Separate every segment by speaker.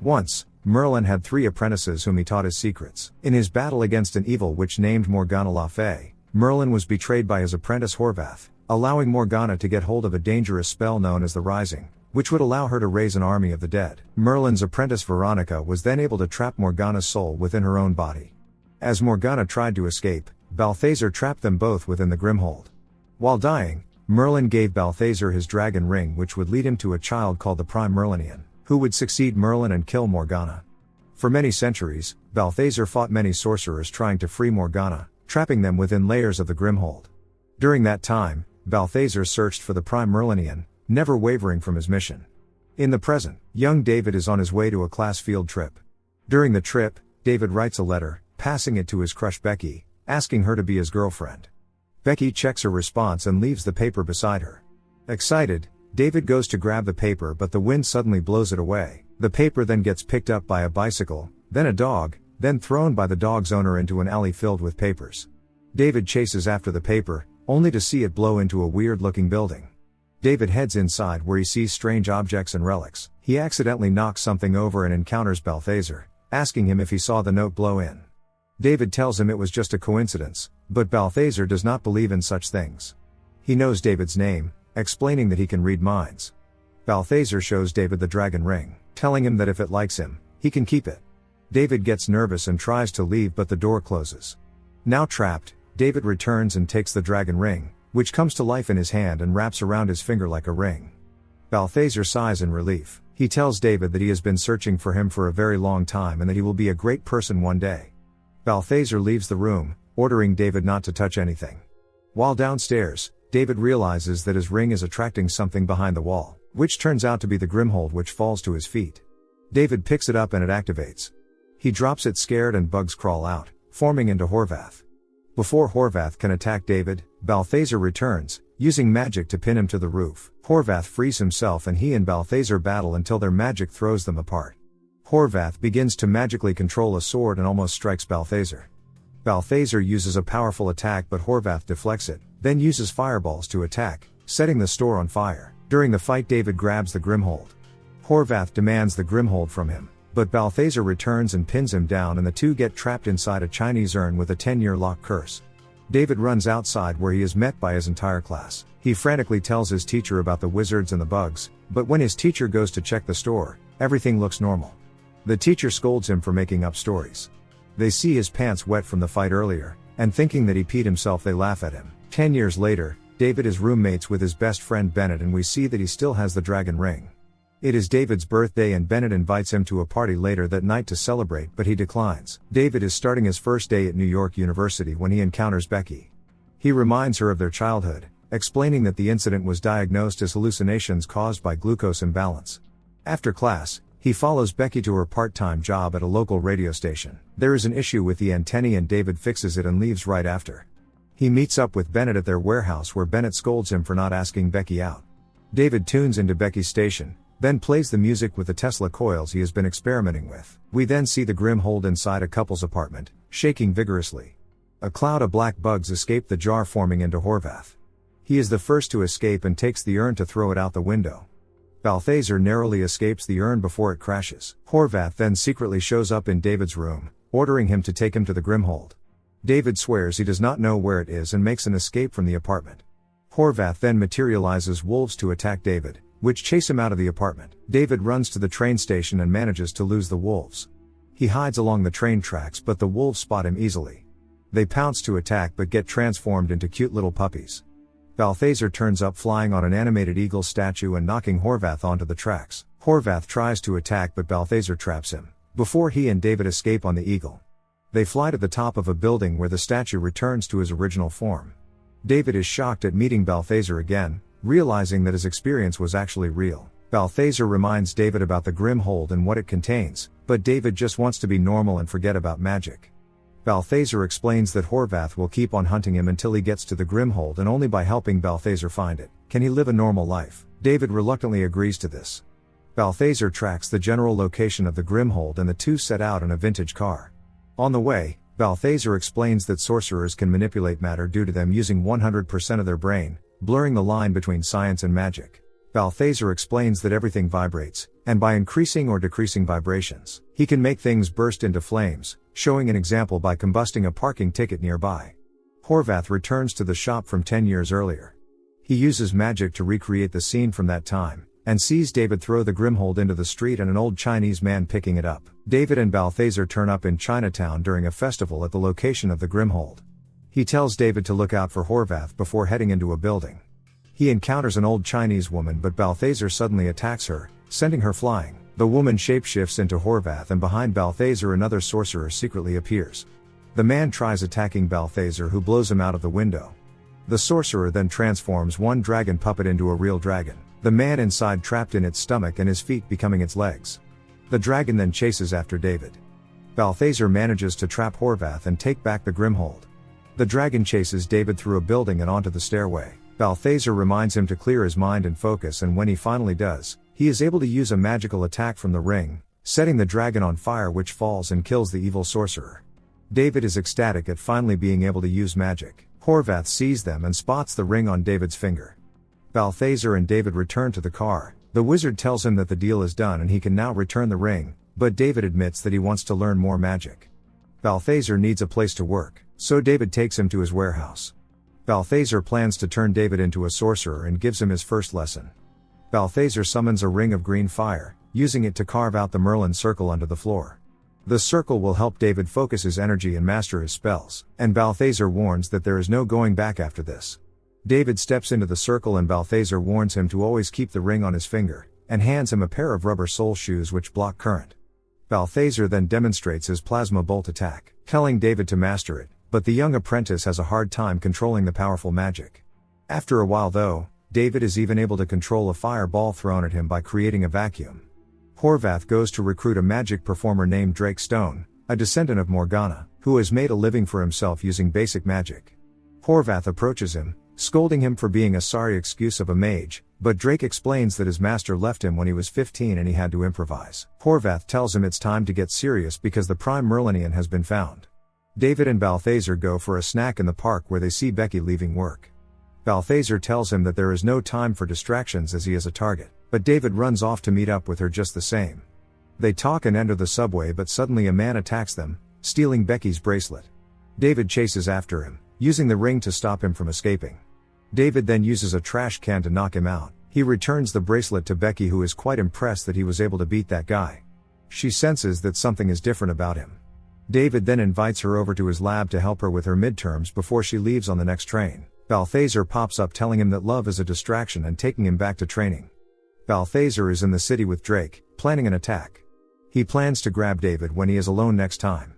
Speaker 1: Once, Merlin had 3 apprentices whom he taught his secrets. In his battle against an evil witch named Morgana Le Fay, Merlin was betrayed by his apprentice Horvath, allowing Morgana to get hold of a dangerous spell known as the Rising, which would allow her to raise an army of the dead. Merlin's apprentice Veronica was then able to trap Morgana's soul within her own body. As Morgana tried to escape, Balthazar trapped them both within the Grimhold. While dying, Merlin gave Balthazar his dragon ring, which would lead him to a child called the Prime Merlinian, who would succeed Merlin and kill Morgana. For many centuries, Balthazar fought many sorcerers trying to free Morgana, trapping them within layers of the Grimhold. During that time, Balthazar searched for the Prime Merlinian, never wavering from his mission. In the present, young David is on his way to a class field trip. During the trip, David writes a letter, passing it to his crush Becky, asking her to be his girlfriend. Becky checks her response and leaves the paper beside her. Excited, David goes to grab the paper, but the wind suddenly blows it away. The paper then gets picked up by a bicycle, then a dog, then thrown by the dog's owner into an alley filled with papers. David chases after the paper, only to see it blow into a weird-looking building. David heads inside where he sees strange objects and relics. He accidentally knocks something over and encounters Balthazar, asking him if he saw the note blow in. David tells him it was just a coincidence, but Balthazar does not believe in such things. He knows David's name, explaining that he can read minds. Balthazar shows David the dragon ring, telling him that if it likes him, he can keep it. David gets nervous and tries to leave, but the door closes. Now trapped, David returns and takes the dragon ring, which comes to life in his hand and wraps around his finger like a ring. Balthazar sighs in relief. He tells David that he has been searching for him for a very long time and that he will be a great person one day. Balthazar leaves the room, ordering David not to touch anything. While downstairs, David realizes that his ring is attracting something behind the wall, which turns out to be the Grimhold, which falls to his feet. David picks it up and it activates. He drops it scared and bugs crawl out, forming into Horvath. Before Horvath can attack David, Balthazar returns, using magic to pin him to the roof. Horvath frees himself and he and Balthazar battle until their magic throws them apart. Horvath begins to magically control a sword and almost strikes Balthazar. Balthazar uses a powerful attack, but Horvath deflects it, then uses fireballs to attack, setting the store on fire. During the fight, David grabs the Grimhold. Horvath demands the Grimhold from him, but Balthazar returns and pins him down, and the two get trapped inside a Chinese urn with a 10-year lock curse. David runs outside where he is met by his entire class. He frantically tells his teacher about the wizards and the bugs, but when his teacher goes to check the store, everything looks normal. The teacher scolds him for making up stories. They see his pants wet from the fight earlier, and thinking that he peed himself, they laugh at him. 10 years later, David is roommates with his best friend Bennett, and we see that he still has the dragon ring. It is David's birthday and Bennett invites him to a party later that night to celebrate, but he declines. David is starting his first day at New York University when he encounters Becky. He reminds her of their childhood, explaining that the incident was diagnosed as hallucinations caused by glucose imbalance. After class, he follows Becky to her part-time job at a local radio station. There is an issue with the antennae and David fixes it and leaves right after. He meets up with Bennett at their warehouse where Bennett scolds him for not asking Becky out. David tunes into Becky's station, then plays the music with the Tesla coils he has been experimenting with. We then see the Grimhold inside a couple's apartment, shaking vigorously. A cloud of black bugs escape the jar, forming into Horvath. He is the first to escape and takes the urn to throw it out the window. Balthazar narrowly escapes the urn before it crashes. Horvath then secretly shows up in David's room, ordering him to take him to the Grimhold. David swears he does not know where it is and makes an escape from the apartment. Horvath then materializes wolves to attack David, which chase him out of the apartment. David runs to the train station and manages to lose the wolves. He hides along the train tracks, but the wolves spot him easily. They pounce to attack but get transformed into cute little puppies. Balthazar turns up flying on an animated eagle statue and knocking Horvath onto the tracks. Horvath tries to attack but Balthazar traps him, before he and David escape on the eagle. They fly to the top of a building where the statue returns to his original form. David is shocked at meeting Balthazar again, realizing that his experience was actually real. Balthazar reminds David about the Grimhold and what it contains, but David just wants to be normal and forget about magic. Balthazar explains that Horvath will keep on hunting him until he gets to the Grimhold, and only by helping Balthazar find it can he live a normal life. David reluctantly agrees to this. Balthazar tracks the general location of the Grimhold and the two set out in a vintage car. On the way, Balthazar explains that sorcerers can manipulate matter due to them using 100% of their brain, blurring the line between science and magic. Balthazar explains that everything vibrates, and by increasing or decreasing vibrations, he can make things burst into flames, showing an example by combusting a parking ticket nearby. Horvath returns to the shop from 10 years earlier. He uses magic to recreate the scene from that time, and sees David throw the Grimhold into the street and an old Chinese man picking it up. David and Balthazar turn up in Chinatown during a festival at the location of the Grimhold. He tells David to look out for Horvath before heading into a building. He encounters an old Chinese woman, but Balthazar suddenly attacks her, sending her flying. The woman shapeshifts into Horvath, and behind Balthazar another sorcerer secretly appears. The man tries attacking Balthazar, who blows him out of the window. The sorcerer then transforms one dragon puppet into a real dragon, the man inside trapped in its stomach and his feet becoming its legs. The dragon then chases after David. Balthazar manages to trap Horvath and take back the Grimhold. The dragon chases David through a building and onto the stairway. Balthazar reminds him to clear his mind and focus, and when he finally does, he is able to use a magical attack from the ring, setting the dragon on fire, which falls and kills the evil sorcerer. David is ecstatic at finally being able to use magic. Horvath sees them and spots the ring on David's finger. Balthazar and David return to the car. The wizard tells him that the deal is done and he can now return the ring, but David admits that he wants to learn more magic. Balthazar needs a place to work, so David takes him to his warehouse. Balthazar plans to turn David into a sorcerer and gives him his first lesson. Balthazar summons a ring of green fire, using it to carve out the Merlin circle under the floor. The circle will help David focus his energy and master his spells, and Balthazar warns that there is no going back after this. David steps into the circle and Balthazar warns him to always keep the ring on his finger, and hands him a pair of rubber sole shoes which block current. Balthazar then demonstrates his plasma bolt attack, telling David to master it, but the young apprentice has a hard time controlling the powerful magic. After a while though, David is even able to control a fireball thrown at him by creating a vacuum. Horvath goes to recruit a magic performer named Drake Stone, a descendant of Morgana, who has made a living for himself using basic magic. Horvath approaches him, scolding him for being a sorry excuse of a mage, but Drake explains that his master left him when he was 15 and he had to improvise. Horvath tells him it's time to get serious because the prime merlinian has been found. David and Balthazar go for a snack in the park where they see Becky leaving work. Balthazar tells him that there is no time for distractions as he is a target, but David runs off to meet up with her just the same. They talk and enter the subway, but suddenly a man attacks them, stealing Becky's bracelet. David chases after him, using the ring to stop him from escaping. David then uses a trash can to knock him out. He returns the bracelet to Becky, who is quite impressed that he was able to beat that guy. She senses that something is different about him. David then invites her over to his lab to help her with her midterms before she leaves on the next train. Balthazar pops up telling him that love is a distraction and taking him back to training. Balthazar is in the city with Drake, planning an attack. He plans to grab David when he is alone next time.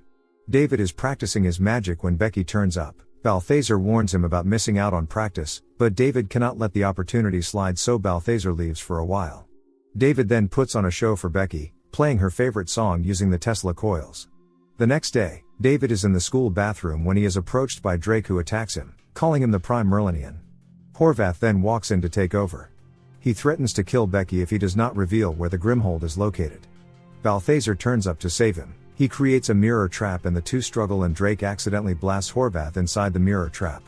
Speaker 1: David is practicing his magic when Becky turns up. Balthazar warns him about missing out on practice, but David cannot let the opportunity slide, so Balthazar leaves for a while. David then puts on a show for Becky, playing her favorite song using the Tesla coils. The next day, David is in the school bathroom when he is approached by Drake, who attacks him, calling him the prime merlinian. Horvath then walks in to take over. He threatens to kill Becky if he does not reveal where the Grimhold is located. Balthazar turns up to save him. He creates a mirror trap and the two struggle, and Drake accidentally blasts Horvath inside the mirror trap.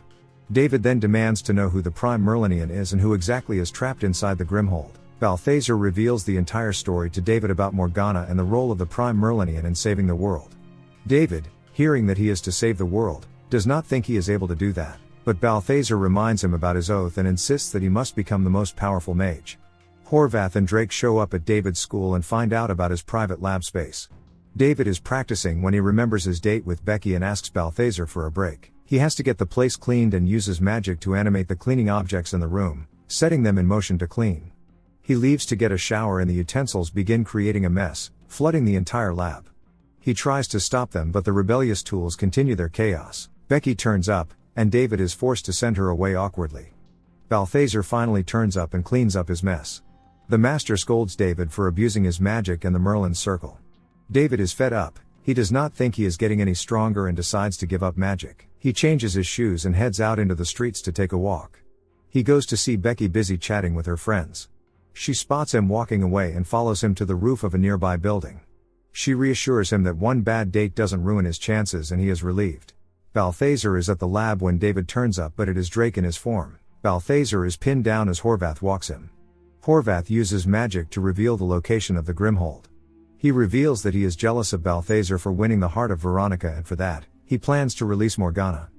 Speaker 1: David then demands to know who the prime merlinian is and who exactly is trapped inside the Grimhold. Balthazar reveals the entire story to David about Morgana and the role of the prime merlinian in saving the world. David, hearing that he is to save the world, does not think he is able to do that, but Balthazar reminds him about his oath and insists that he must become the most powerful mage. Horvath and Drake show up at David's school and find out about his private lab space. David is practicing when he remembers his date with Becky and asks Balthazar for a break. He has to get the place cleaned and uses magic to animate the cleaning objects in the room, setting them in motion to clean. He leaves to get a shower and the utensils begin creating a mess, flooding the entire lab. He tries to stop them, but the rebellious tools continue their chaos. Becky turns up, and David is forced to send her away awkwardly. Balthazar finally turns up and cleans up his mess. The master scolds David for abusing his magic and the Merlin circle. David is fed up. He does not think he is getting any stronger and decides to give up magic. He changes his shoes and heads out into the streets to take a walk. He goes to see Becky busy chatting with her friends. She spots him walking away and follows him to the roof of a nearby building. She reassures him that one bad date doesn't ruin his chances and he is relieved. Balthazar is at the lab when David turns up, but it is Drake in his form. Balthazar is pinned down as Horvath walks him. Horvath uses magic to reveal the location of the Grimhold. He reveals that he is jealous of Balthazar for winning the heart of Veronica, and for that, he plans to release Morgana.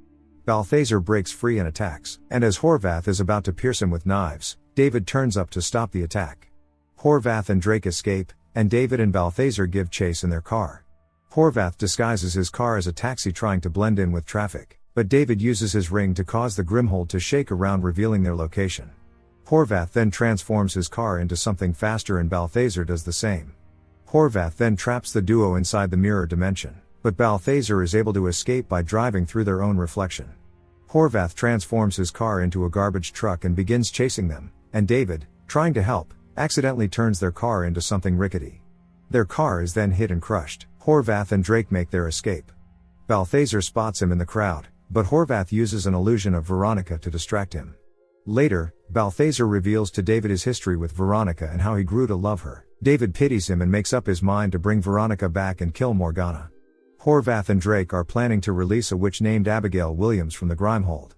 Speaker 1: Balthazar breaks free and attacks, and as Horvath is about to pierce him with knives, David turns up to stop the attack. Horvath and Drake escape, and David and Balthazar give chase in their car. Horvath disguises his car as a taxi trying to blend in with traffic, but David uses his ring to cause the Grimhold to shake around, revealing their location. Horvath then transforms his car into something faster and Balthazar does the same. Horvath then traps the duo inside the mirror dimension, but Balthazar is able to escape by driving through their own reflection. Horvath transforms his car into a garbage truck and begins chasing them, and David, trying to help, accidentally turns their car into something rickety. Their car is then hit and crushed. Horvath and Drake make their escape. Balthazar spots him in the crowd, but Horvath uses an illusion of Veronica to distract him. Later, Balthazar reveals to David his history with Veronica and how he grew to love her. David pities him and makes up his mind to bring Veronica back and kill Morgana. Horvath and Drake are planning to release a witch named Abigail Williams from the Grimhold.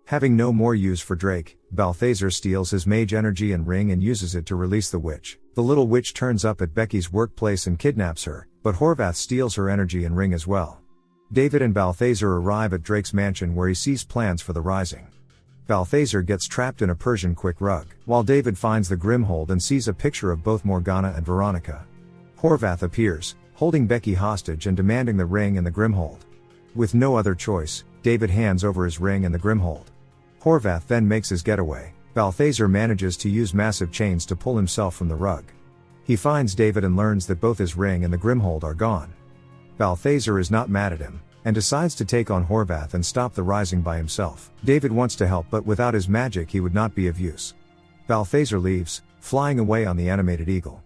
Speaker 1: Having no more use for Drake, Balthazar steals his mage energy and ring and uses it to release the witch. The little witch turns up at Becky's workplace and kidnaps her, but Horvath steals her energy and ring as well. David and Balthazar arrive at Drake's mansion where he sees plans for the Rising. Balthazar gets trapped in a Persian quick rug, while David finds the Grimhold and sees a picture of both Morgana and Veronica. Horvath appears, holding Becky hostage and demanding the ring and the Grimhold. With no other choice, David hands over his ring and the Grimhold. Horvath then makes his getaway. Balthazar manages to use massive chains to pull himself from the rug. He finds David and learns that both his ring and the Grimhold are gone. Balthazar is not mad at him, and decides to take on Horvath and stop the Rising by himself. David wants to help, but without his magic he would not be of use. Balthazar leaves, flying away on the animated eagle.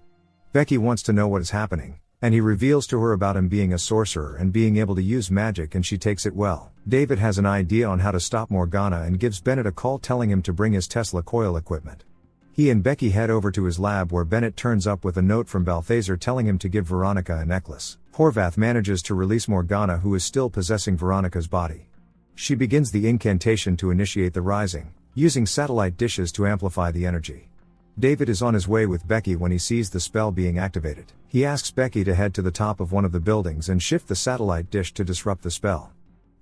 Speaker 1: Becky wants to know what is happening, and he reveals to her about him being a sorcerer and being able to use magic, and she takes it well. David has an idea on how to stop Morgana and gives Bennett a call telling him to bring his Tesla coil equipment. He and Becky head over to his lab where Bennett turns up with a note from Balthazar telling him to give Veronica a necklace. Horvath manages to release Morgana, who is still possessing Veronica's body. She begins the incantation to initiate the Rising, using satellite dishes to amplify the energy. David is on his way with Becky when he sees the spell being activated. He asks Becky to head to the top of one of the buildings and shift the satellite dish to disrupt the spell.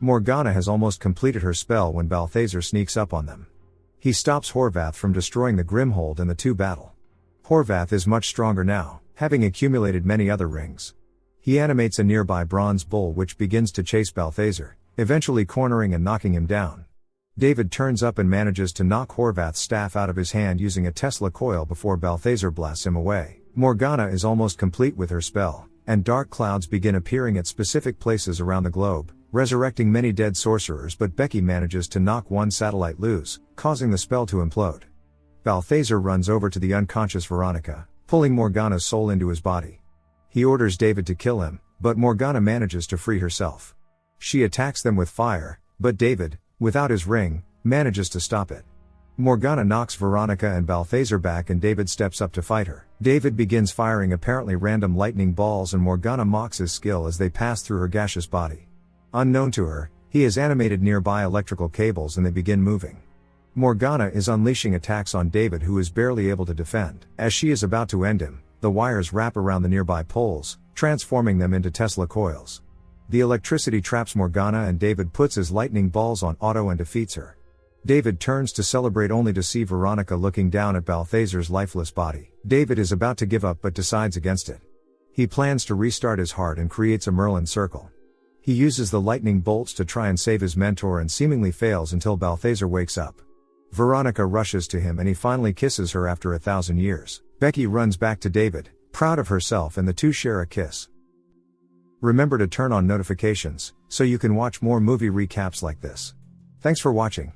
Speaker 1: Morgana has almost completed her spell when Balthazar sneaks up on them. He stops Horvath from destroying the Grimhold and the two battle. Horvath is much stronger now, having accumulated many other rings. He animates a nearby bronze bull which begins to chase Balthazar, eventually cornering and knocking him down. David turns up and manages to knock Horvath's staff out of his hand using a Tesla coil before Balthazar blasts him away. Morgana is almost complete with her spell, and dark clouds begin appearing at specific places around the globe, resurrecting many dead sorcerers, but Becky manages to knock one satellite loose, causing the spell to implode. Balthazar runs over to the unconscious Veronica, pulling Morgana's soul into his body. He orders David to kill him, but Morgana manages to free herself. She attacks them with fire, but David, without his ring, manages to stop it. Morgana knocks Veronica and Balthazar back and David steps up to fight her. David begins firing apparently random lightning balls and Morgana mocks his skill as they pass through her gaseous body. Unknown to her, he has animated nearby electrical cables and they begin moving. Morgana is unleashing attacks on David, who is barely able to defend. As she is about to end him, the wires wrap around the nearby poles, transforming them into Tesla coils. The electricity traps Morgana and David puts his lightning balls on auto and defeats her. David turns to celebrate only to see Veronica looking down at Balthazar's lifeless body. David is about to give up but decides against it. He plans to restart his heart and creates a Merlin circle. He uses the lightning bolts to try and save his mentor and seemingly fails until Balthazar wakes up. Veronica rushes to him and he finally kisses her after 1,000 years. Becky runs back to David, proud of herself, and the two share a kiss. Remember to turn on notifications, so you can watch more movie recaps like this. Thanks for watching.